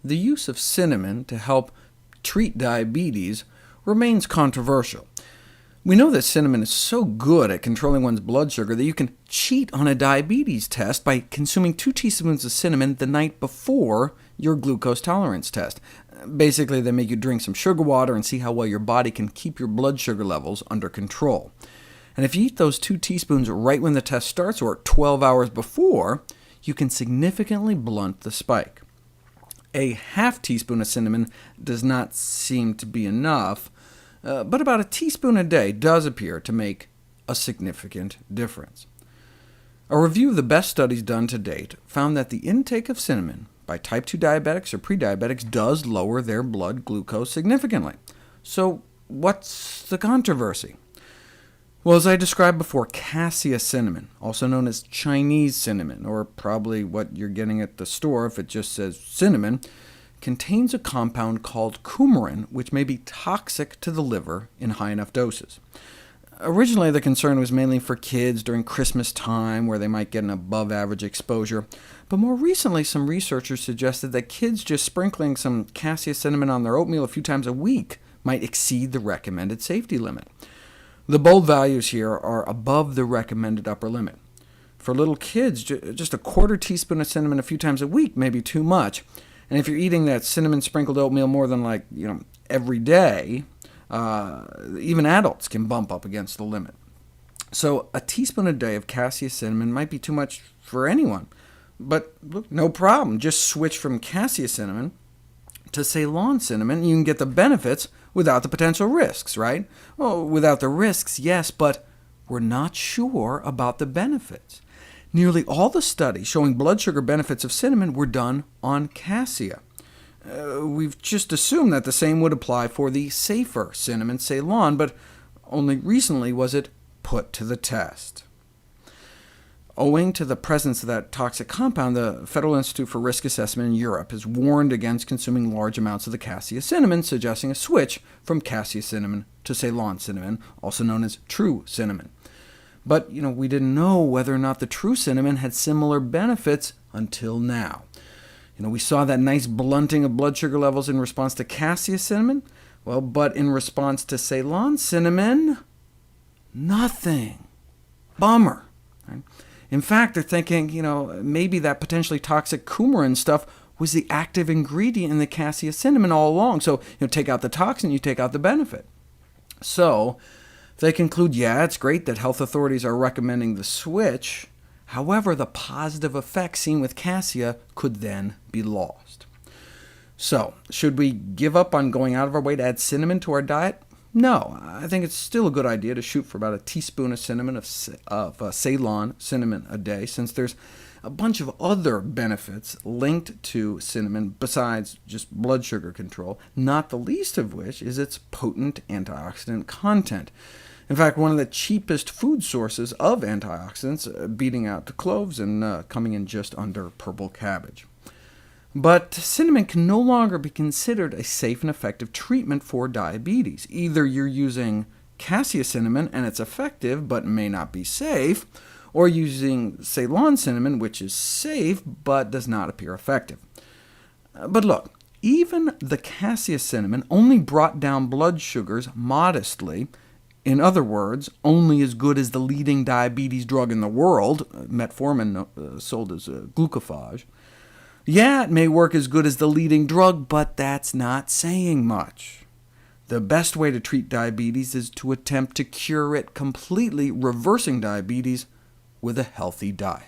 the use of cinnamon to help treat diabetes remains controversial. We know that cinnamon is so good at controlling one's blood sugar that you can cheat on a diabetes test by consuming 2 teaspoons of cinnamon the night before your glucose tolerance test. Basically, they make you drink some sugar water and see how well your body can keep your blood sugar levels under control. And if you eat those 2 teaspoons right when the test starts, or 12 hours before, you can significantly blunt the spike. A half teaspoon of cinnamon does not seem to be enough, but about a teaspoon a day does appear to make a significant difference. A review of the best studies done to date found that the intake of cinnamon by type 2 diabetics or prediabetics does lower their blood glucose significantly. So what's the controversy? Well, as I described before, cassia cinnamon, also known as Chinese cinnamon, or probably what you're getting at the store if it just says cinnamon, contains a compound called coumarin, which may be toxic to the liver in high enough doses. Originally, the concern was mainly for kids during Christmas time, where they might get an above-average exposure, but more recently some researchers suggested that kids just sprinkling some cassia cinnamon on their oatmeal a few times a week might exceed the recommended safety limit. The bold values here are above the recommended upper limit. For little kids, just a quarter teaspoon of cinnamon a few times a week may be too much, and if you're eating that cinnamon-sprinkled oatmeal more than every day, even adults can bump up against the limit. So a teaspoon a day of cassia cinnamon might be too much for anyone. But look, no problem. Just switch from cassia cinnamon to Ceylon cinnamon, and you can get the benefits without the potential risks, right? Well, without the risks, yes, but we're not sure about the benefits. Nearly all the studies showing blood sugar benefits of cinnamon were done on cassia. We've just assumed that the same would apply for the safer cinnamon Ceylon, but only recently was it put to the test. Owing to the presence of that toxic compound, the Federal Institute for Risk Assessment in Europe has warned against consuming large amounts of the cassia cinnamon, suggesting a switch from cassia cinnamon to Ceylon cinnamon, also known as true cinnamon. But we didn't know whether or not the true cinnamon had similar benefits until now. We saw that nice blunting of blood sugar levels in response to cassia cinnamon, but in response to Ceylon cinnamon, nothing. Bummer. Right? In fact, they're thinking, maybe that potentially toxic coumarin stuff was the active ingredient in the cassia cinnamon all along. So, take out the toxin, you take out the benefit. So they conclude, yeah, it's great that health authorities are recommending the switch. However, the positive effects seen with cassia could then be lost. So, should we give up on going out of our way to add cinnamon to our diet? No, I think it's still a good idea to shoot for about a teaspoon of cinnamon, of Ceylon cinnamon a day, since there's a bunch of other benefits linked to cinnamon besides just blood sugar control, not the least of which is its potent antioxidant content. In fact, one of the cheapest food sources of antioxidants, beating out cloves and coming in just under purple cabbage. But cinnamon can no longer be considered a safe and effective treatment for diabetes. Either you're using cassia cinnamon and it's effective but may not be safe, or using Ceylon cinnamon, which is safe but does not appear effective. But look, even the cassia cinnamon only brought down blood sugars modestly. In other words, only as good as the leading diabetes drug in the world, metformin, sold as Glucophage. Yeah, it may work as good as the leading drug, but that's not saying much. The best way to treat diabetes is to attempt to cure it completely, reversing diabetes with a healthy diet.